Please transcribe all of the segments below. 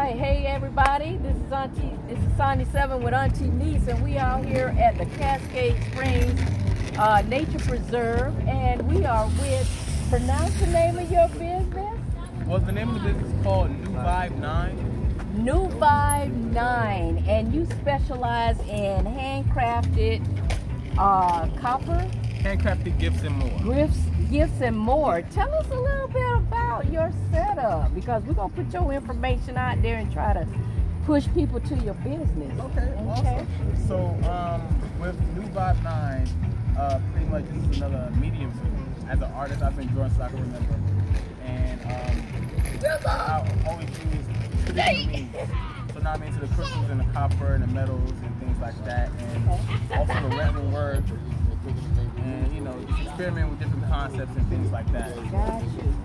right, hey everybody, this is Sonny 7 with AN-T-NEES, and we are here at the Cascade Springs Nature Preserve, and we are with, pronounce the name of your business? Well, the name of the business is called New Vibe 9. New Vibe 9, and you specialize in handcrafted copper? Handcrafted gifts and more. Gifts and more. Tell us a little bit about your setup, because we're going to put your information out there and try to push people to your business. Okay. Awesome. So with New Vibe 9, pretty much this is another medium for me. As an artist, I've been drawing since I can remember. And I always use traditional means. So now I'm into the crystals and the copper and the metals and things like that. And also the resin work. And you know, just experiment with different concepts and things like that. Got you.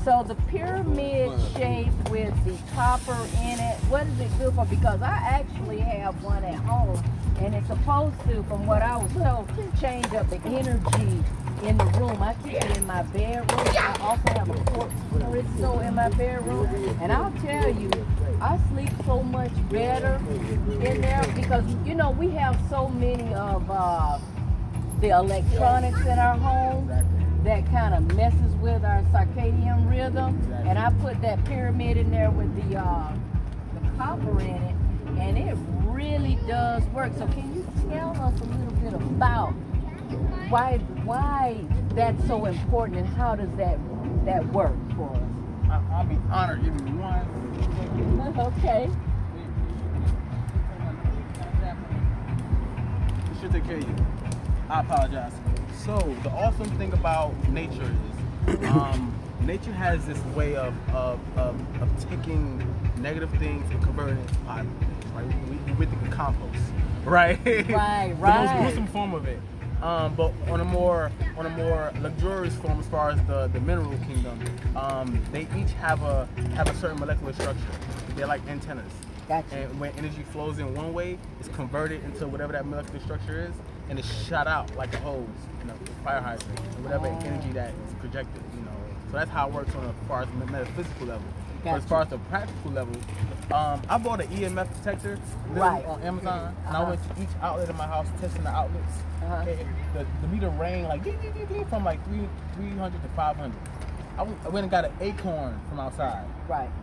So the pyramid shape with the copper in it, what is it good for? Because I actually have one at home, and it's supposed to, from what I was told, change up the energy in the room. I keep it in my bedroom. I also have a quartz crystal in my bedroom, and I'll tell you, I sleep so much better in there because, you know, we have so many of the electronics in our home that kind of messes with our circadian rhythm, and I put that pyramid in there with the copper in it, and it really does work. So can you tell us a little bit about why that's so important, and how does that work for us? I'll be honored. Give me one. Okay. It should take care of you. I apologize. So the awesome thing about nature is nature has this way of taking negative things and converting it to positive things, right? We think of compost, right? Right. The most gruesome form of it. But on a more luxurious form, as far as the mineral kingdom, they each have a certain molecular structure. They're like antennas. Gotcha. And when energy flows in one way, it's converted into whatever that molecular structure is, and it's shot out like a hose, you know, fire hydrant, or whatever energy that is projected, you know. So that's how it works on as far as the metaphysical level. Gotcha. But as far as the practical level, I bought an EMF detector on Amazon, and I went to each outlet in my house testing the outlets. The meter rang like from like 300 to 500. I went and got an acorn from outside,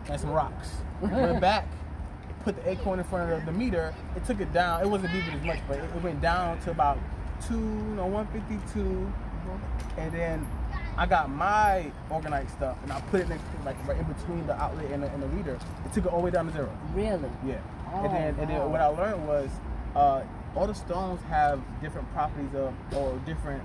and some rocks. Went back, put the acorn in front of the meter. It took it down. It wasn't beeping as much, but it went down to about 152. And then I got my organite stuff, and I put it next, like right in between the outlet and the meter. It took it all the way down to 0. Really? Yeah. And then what I learned was all the stones have different properties or different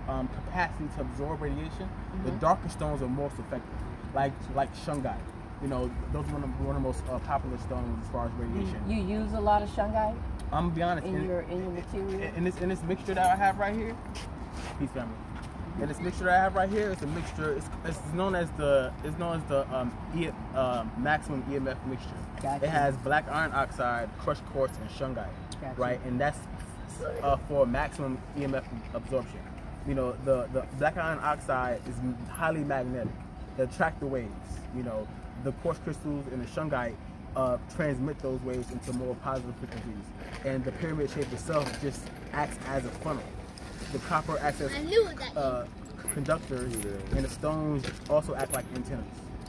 capacity to absorb radiation. The darker stones are most effective, like shungite. You know, those are one of the most popular stones as far as radiation. You use a lot of shungite? I'm gonna be honest. In your material? In this mixture that I have right here, peace family. And this mixture that I have right here, it's a mixture. It's known as the maximum EMF mixture. Gotcha. It has black iron oxide, crushed quartz, and shungite. Gotcha. Right, and that's for maximum EMF absorption. You know, the black iron oxide is highly magnetic. They attract the waves. You know, the quartz crystals and the shungite transmit those waves into more positive frequencies, and the pyramid shape itself just acts as a funnel. The copper acts as conductors, and the stones also act like antennas,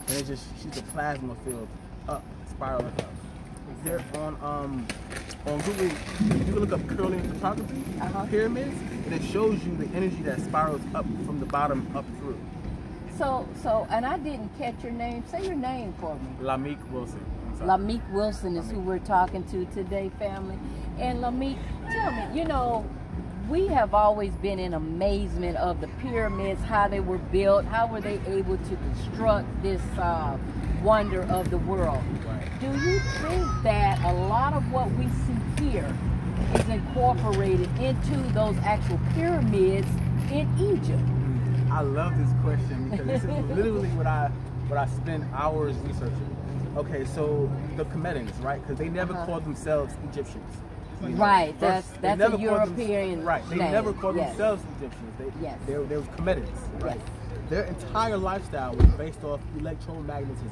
and it just shoots a plasma field up, spiraling up. There on Google, you can look up curling photography pyramids, and it shows you the energy that spirals up from the bottom up through. So, and I didn't catch your name. Say your name for me. Meek Wilson. Meek Wilson is who we're talking to today, family. And Meek, tell me, you know, we have always been in amazement of the pyramids, how they were built, how were they able to construct this wonder of the world. Right. Do you think that a lot of what we see here is incorporated into those actual pyramids in Egypt? I love this question because this is literally what I spend hours researching. Okay, so the Comedians, right? Because they never called themselves Egyptians. You know, right, that's a European right, they name. never called themselves Egyptians. They were Comedians, right? Their entire lifestyle was based off electromagnetism.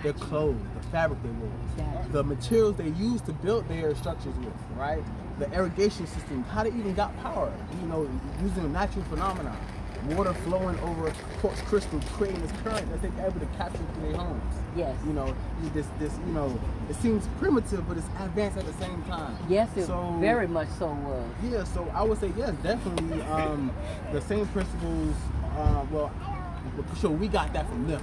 their clothes, the fabric they wore, Exactly. the materials they used to build their structures with, right? The irrigation system, how they even got power, you know, using a natural phenomenon. Water flowing over quartz crystal, creating this current that they're able to capture through their homes. Yes. You know, you know, it seems primitive, but it's advanced at the same time. Yes, it very much so was. Yeah, so I would say yes, definitely. The same principles. Well, for sure, we got that from them.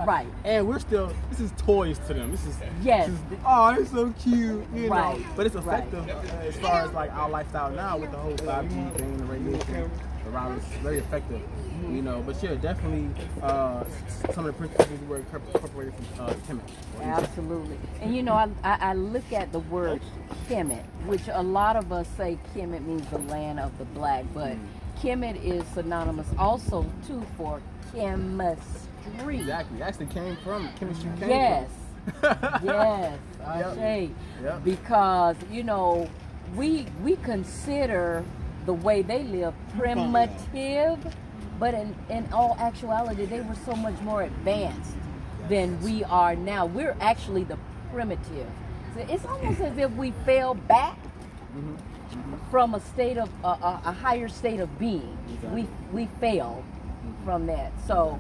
Right. And we're still. This is toys to them. This is. Yes. This is, oh, it's so cute. You Right. know. But it's effective as far as like our lifestyle now with the whole 5G thing, the radiation around. It's very effective. You know, but yeah, definitely some of the principles were incorporated from Kemet. Absolutely. And you know, I look at the word Kemet, which a lot of us say Kemet means the land of the black, but Kemet is synonymous also too for chemistry. Exactly. It actually came from chemistry. Yes. Yes. Yep. Yep. Because, you know, we consider the way they live primitive, but in all actuality, they were so much more advanced than we are now. We're actually the primitive. So it's almost as if we fell back from a state of a higher state of being. Exactly. We fell from that. So,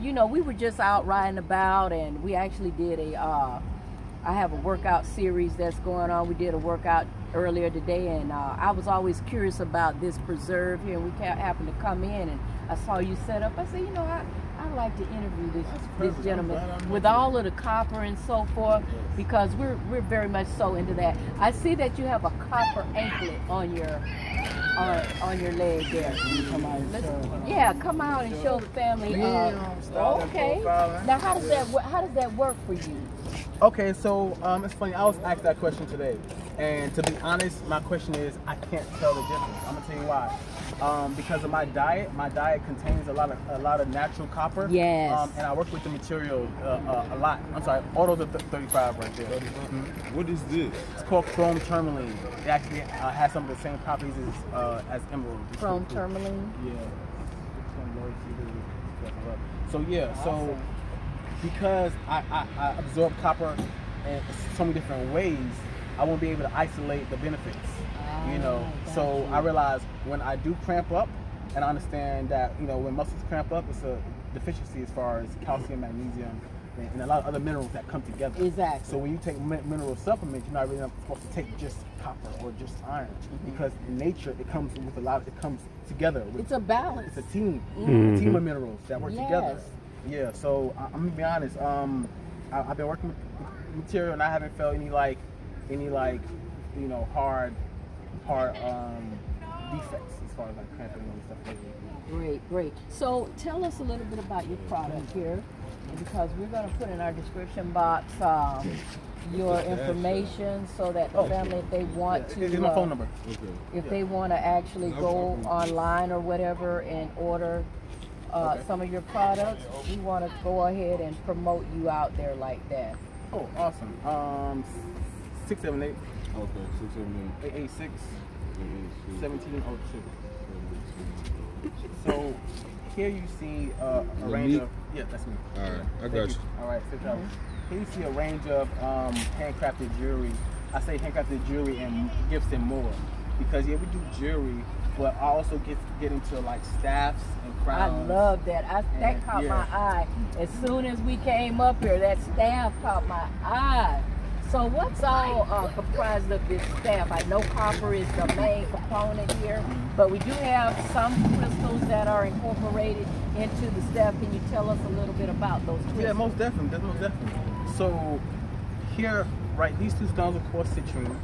you know, we were just out riding about, and we actually did I have a workout series that's going on. We did a workout earlier today, and I was always curious about this preserve here, and we happened to come in, and I saw you set up. I said, you know, I'd like to interview this gentleman with all of the copper and so forth, because we're very much so into that. I see that you have a copper anklet on your leg there. Yeah, come out and show the family. Okay. Now, how does that work for you? Okay, so it's funny. I was asked that question today, and to be honest, my question is I can't tell the difference. I'm gonna tell you why. Because of my diet contains a lot of natural copper. Yes. And I work with the material a lot. I'm sorry, all those are 35 right there. What is this? It's called chrome tourmaline. It actually has some of the same properties as emerald. Chrome tourmaline. Yeah. So yeah, so because I absorb copper in so many different ways, I won't be able to isolate the benefits. You know, so I realize when I do cramp up, and I understand that, you know, when muscles cramp up, it's a deficiency as far as calcium, magnesium, and a lot of other minerals that come together. Exactly. So when you take mineral supplements, you're not really supposed to take just copper or just iron, because in nature it comes with it comes together. It's a balance. It's a team, a team of minerals that work together. Yes. Yeah. So I'm gonna be honest. I've been working with material, and I haven't felt any you know, hard defects as far as like cramping and stuff like that. Great. So tell us a little bit about your product here, because we're going to put in our description box your information so that the family, if they want to, It's my phone number. if they want to actually go online or whatever and order some of your products, we want to go ahead and promote you out there like that. Oh, awesome. 678. Okay, 678. 886. 1702. So here you see a range of that's me. All right, I got you. All right, sit down. Here you see a range of handcrafted jewelry. I say handcrafted jewelry and gifts and more, because we do jewelry, but I also get into like staffs and crowns. I love that. That caught my eye. As soon as we came up here, that staff caught my eye. So what's all comprised of this staff? I know copper is the main component here, but we do have some crystals that are incorporated into the staff. Can you tell us a little bit about those crystals? Yeah, most definitely. So here, right, these two stones are called citrine.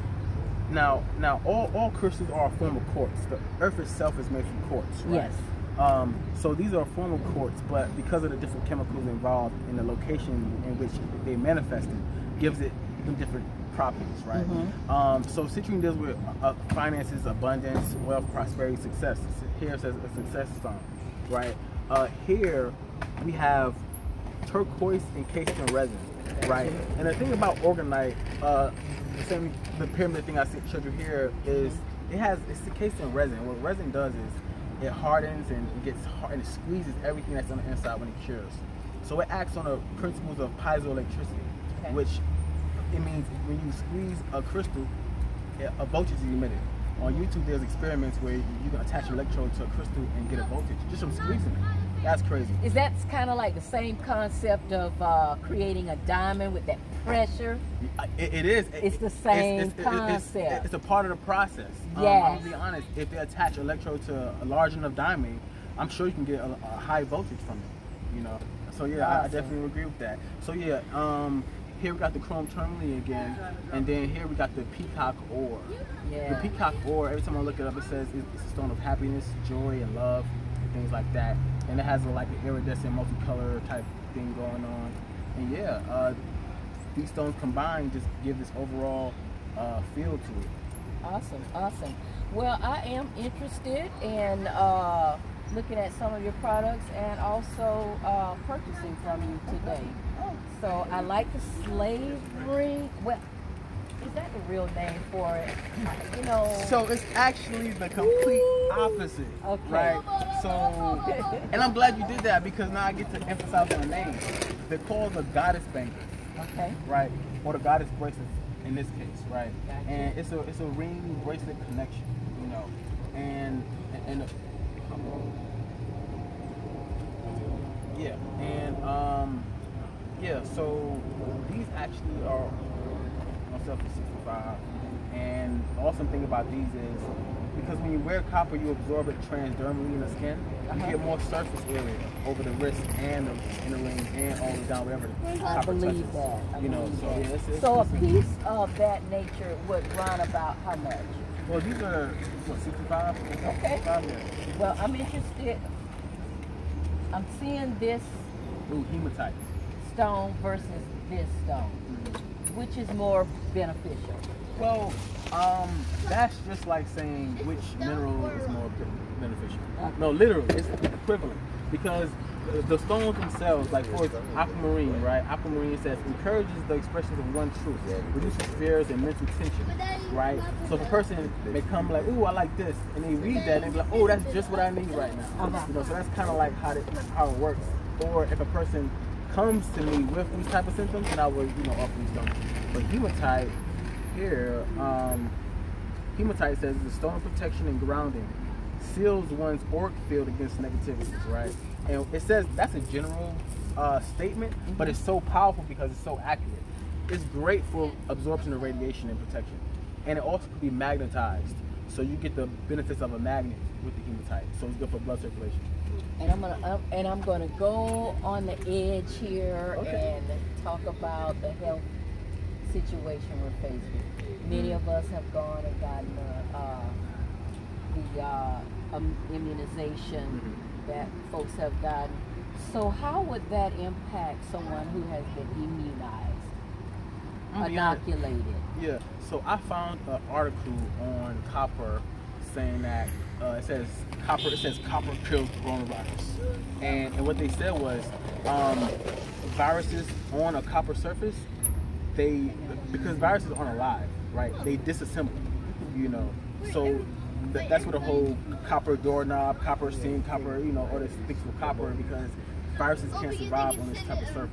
Now all crystals are a form of quartz. The earth itself is made from quartz, right? Yes. So these are a form of quartz, but because of the different chemicals involved in the location in which they manifested, gives it different properties, right? So citrine deals with finances, abundance, wealth, prosperity, success. Here it says a success stone, right? Here we have turquoise encased in resin, right? And the thing about orgonite, the pyramid thing I showed you here, is it's encased in resin. What resin does is it hardens and it gets hard, and it squeezes everything that's on the inside when it cures. So it acts on the principles of piezoelectricity, Okay. which it means when you squeeze a crystal, a voltage is emitted. On YouTube, there's experiments where you can attach an electrode to a crystal and get a voltage just from squeezing it. That's crazy. Is that kind of like the same concept of creating a diamond with that pressure? It is. It's the same concept. It's a part of the process. Yes. I'm gonna be honest. If they attach an electrode to a large enough diamond, I'm sure you can get a high voltage from it. You know. So yeah, I definitely agree with that. So yeah, here we got the chrome tourmaline again, and then here we got the Peacock Ore. Yeah. The Peacock Ore. Every time I look it up, it says it's a stone of happiness, joy, and love, and things like that. And it has like an iridescent multicolor type thing going on. And yeah, these stones combined just give this overall feel to it. Awesome, awesome. Well, I am interested in looking at some of your products and also purchasing from you today. So I like the slavery. Well, is that the real name for it? You know. So it's actually the complete opposite, Okay. right? So, and I'm glad you did that because now I get to emphasize on the name. They're called the goddess bangles, Okay. right? Or the goddess bracelets in this case, right? Gotcha. And it's a ring bracelet connection, you know, and yeah, and yeah. So these actually are on sale for $65. And the awesome thing about these is because when you wear copper, you absorb it transdermally in the skin. You get more surface area over the wrist and the ring and all the way down wherever the I copper believe touches. that. I You know, believe so that. yeah, it's So a piece of that nature would run about how much? Well, these are what, 65? Okay. Yeah. Well, I'm interested. I'm seeing this Ooh, hematite. stone versus this stone. Which is more beneficial? Well, that's just like saying which mineral is more beneficial. No, literally, it's equivalent because the stones themselves, like for aquamarine, right? Aquamarine says encourages the expression of one truth, reduces fears and mental tension, right? So if a person may come like, ooh, I like this, and they read that and they be like, oh, that's just what I need right now. You know, so that's kind of like how it works. Or if a person comes to me with these type of symptoms, and I would, you know, offer these stones. But hematite here, hematite says the stone of protection and grounding seals one's auric field against negativities, right? And it says that's a general statement, but it's so powerful because it's so accurate. It's great for absorption of radiation and protection, and it also can be magnetized, so you get the benefits of a magnet with the hematite. So it's good for blood circulation. And I'm gonna go on the edge here and talk about the health situation we're facing. Many of us have gone and gotten the immunization that folks have gotten. So how would that impact someone who has been immunized, inoculated? Yeah. So I found an article on copper saying that it says copper kills coronavirus, and what they said was viruses on a copper surface, because viruses aren't alive, right? They disassemble, you know. So that's what the whole copper doorknob, copper sink, copper, you know, all this things with copper, because viruses can't survive on this type of surface.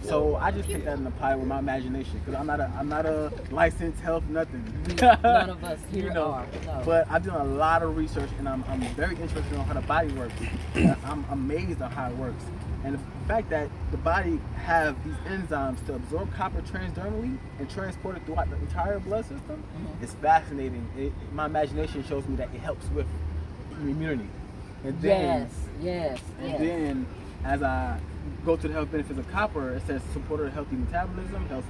So I just take that and apply it with my imagination, because I'm not a licensed health nothing. None of us here you know, are. No. But I've done a lot of research, and I'm very interested in how the body works. I'm amazed at how it works, and the fact that the body have these enzymes to absorb copper transdermally and transport it throughout the entire blood system is fascinating. My imagination shows me that it helps with immunity. And then, then as I go to the health benefits of copper, it says support a healthy metabolism, helps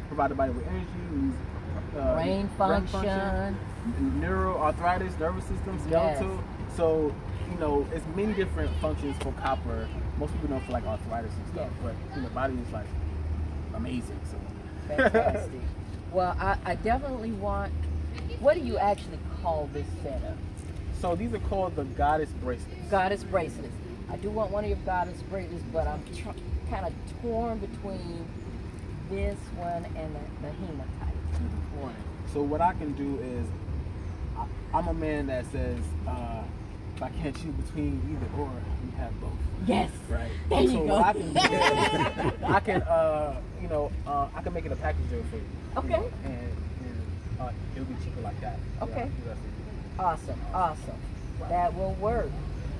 provide the body with energy, brain function, neural arthritis, nervous system, skeletal. So, you know, it's many different functions for copper. Most people know for like arthritis and stuff, but you know, the body is like amazing. So fantastic. Well, I definitely want. What do you actually call this setup? So these are called the goddess bracelets. Goddess bracelets. I do want one of your goddess bracelets, but I'm kind of torn between this one and the hematite one. So what I can do is, I'm a man that says if I can't choose between either or, we have both. Yes. Right. There you So go. what I can do is I can I can make it a package deal for you. Okay. You know, and it'll be cheaper like that. Okay. Yeah, Awesome, awesome. That will work.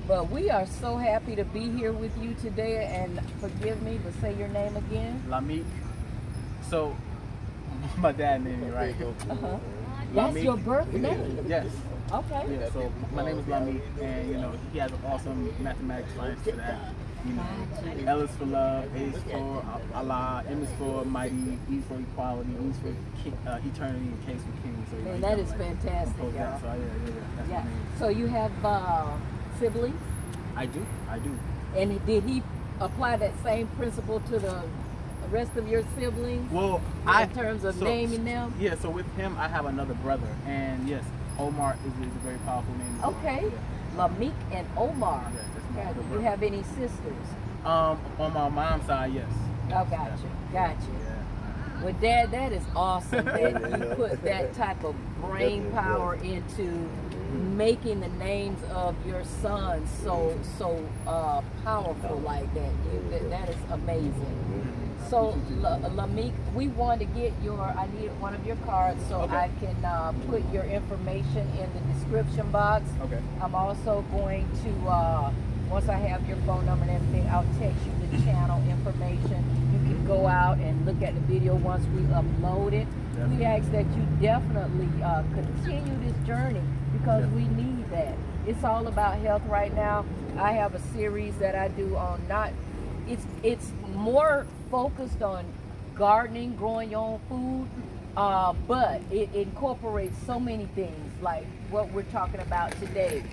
But we are so happy to be here with you today, and forgive me, but say your name again. Meek. So, my dad named me, right? Uh-huh. That's Meek. your birth name? Yes. Okay. Yeah, so my name is Meek, and you know, he has an awesome mathematics science to that. You know, L is for love, A is for Allah, M is for mighty, E for equality, E is for eternity, and K is for king. So, Man, that is fantastic, y'all. That. So that's my name. So you have siblings? I do. And did he apply that same principle to the rest of your siblings? Well, in terms of naming them? Yeah, so with him, I have another brother, and yes, Omar is a very powerful name. Okay. Yeah. Meek and Omar. Yes, that's my Do other you brother. have any sisters? On my mom's side, yes. Oh, gotcha. Yeah. Well, Dad, that is awesome that you put that type of brain power into making the names of your sons so powerful like that. That is amazing. So, Meek, we want to get I need one of your cards so Okay. I can put your information in the description box. Okay. I'm also going to, once I have your phone number and everything, I'll text you the channel information. You can go out and look at the video once we upload it. Definitely. We ask that you definitely continue this journey because we need that. It's all about health right now. I have a series that I do on it's more focused on gardening, growing your own food, but it incorporates so many things like what we're talking about today,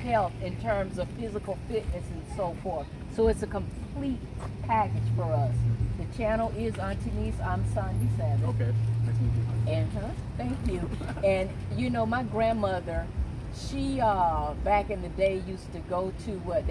health in terms of physical fitness and so forth. So it's a complete package for us. The channel is AN-T-NEES. I'm Sandy Savage. Okay. Nice to meet you. And thank you. And you know, my grandmother, she back in the day used to go to what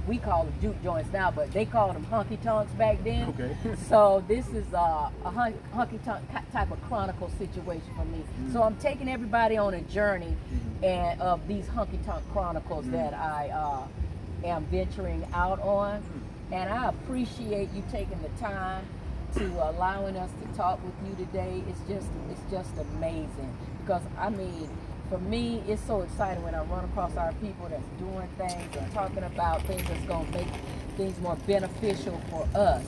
we call them juke joints now, but they called them honky tonks back then. Okay. So this is a honky tonk type of chronicle situation for me. So I'm taking everybody on a journey and of these honky tonk chronicles that I am venturing out on. And I appreciate you taking the time to allowing us to talk with you today. It's just amazing because I mean, for me, it's so exciting when I run across our people that's doing things and talking about things that's going to make things more beneficial for us.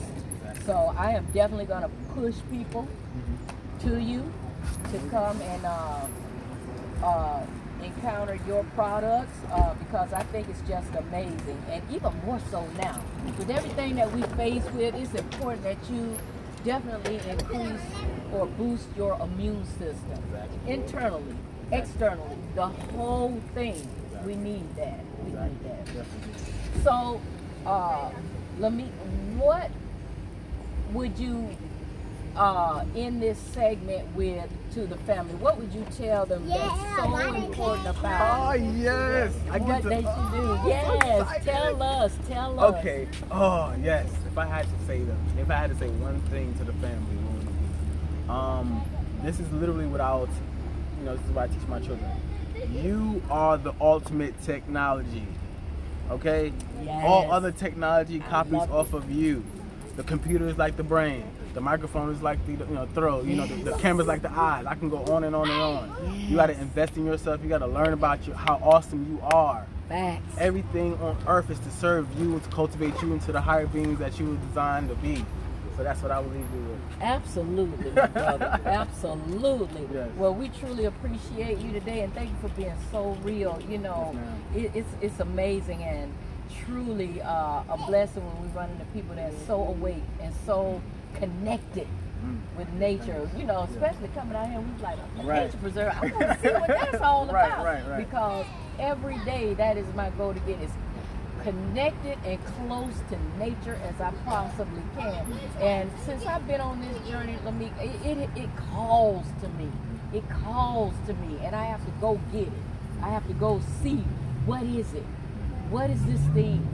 So I am definitely going to push people to you to come and encounter your products because I think it's just amazing. And even more so now, with everything that we face with, it's important that you definitely increase or boost your immune system internally. Externally, the whole thing, we need that. We need that. So, Meek, what would you end this segment with to the family? What would you tell them that's so important about? Oh yes, what they should do? Yes, tell us. Okay. Oh yes. If I had to say one thing to the family, what would it be? This is literally what this is what I teach my children. You are the ultimate technology. Okay? Yes. All other technology copies off of you. The computer is like the brain. The microphone is like the throat. The camera's like the eyes. I can go on and on and on. Yes. You got to invest in yourself. You got to learn about how awesome you are. Facts. Everything on earth is to serve you and to cultivate you into the higher beings that you were designed to be. So that's what I would leave you with. Absolutely, brother. Absolutely. Yes. Well, we truly appreciate you today, and thank you for being so real. It's amazing and truly a blessing when we run into people that's so awake and so connected with nature. Especially coming out here, we're like a nature preserve. I want to see what that's all about. Right. Because every day that is my goal to get is connected and close to nature as I possibly can. And since I've been on this journey, it calls to me. It calls to me, and I have to go get it. I have to go see what is it. What is this thing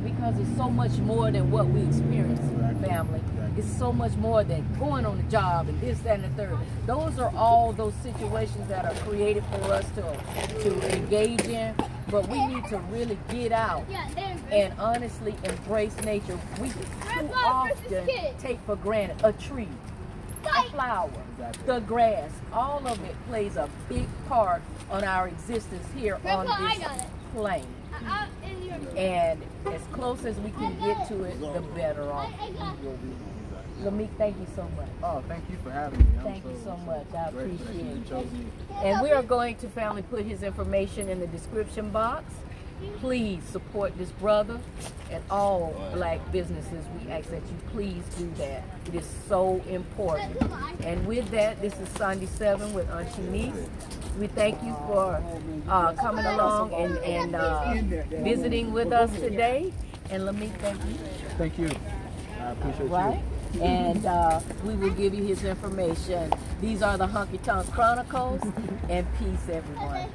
because it's so much more than what we experience, family. It's so much more than going on the job and this, that, and the third. Those are all those situations that are created for us to engage in, but we need to really get out and honestly embrace nature. We too often take for granted a tree, a flower, the grass. All of it plays a big part on our existence here on this plane. And as close as we can get to it, the better off we will be. So Meek, thank you so much. Oh, thank you for having me. Thank you so much. I appreciate you it. chose me. And we are going to, family, put his information in the description box. Please support this brother and all black businesses. We ask that you please do that. It is so important. And with that, this is Sunday 7 with AN-T-NEES. We thank you for coming along and visiting with us today. And Meek, thank you. Thank you. I appreciate Right? you. And we will give you his information. These are the Honky Tonk Chronicles. And peace, everyone.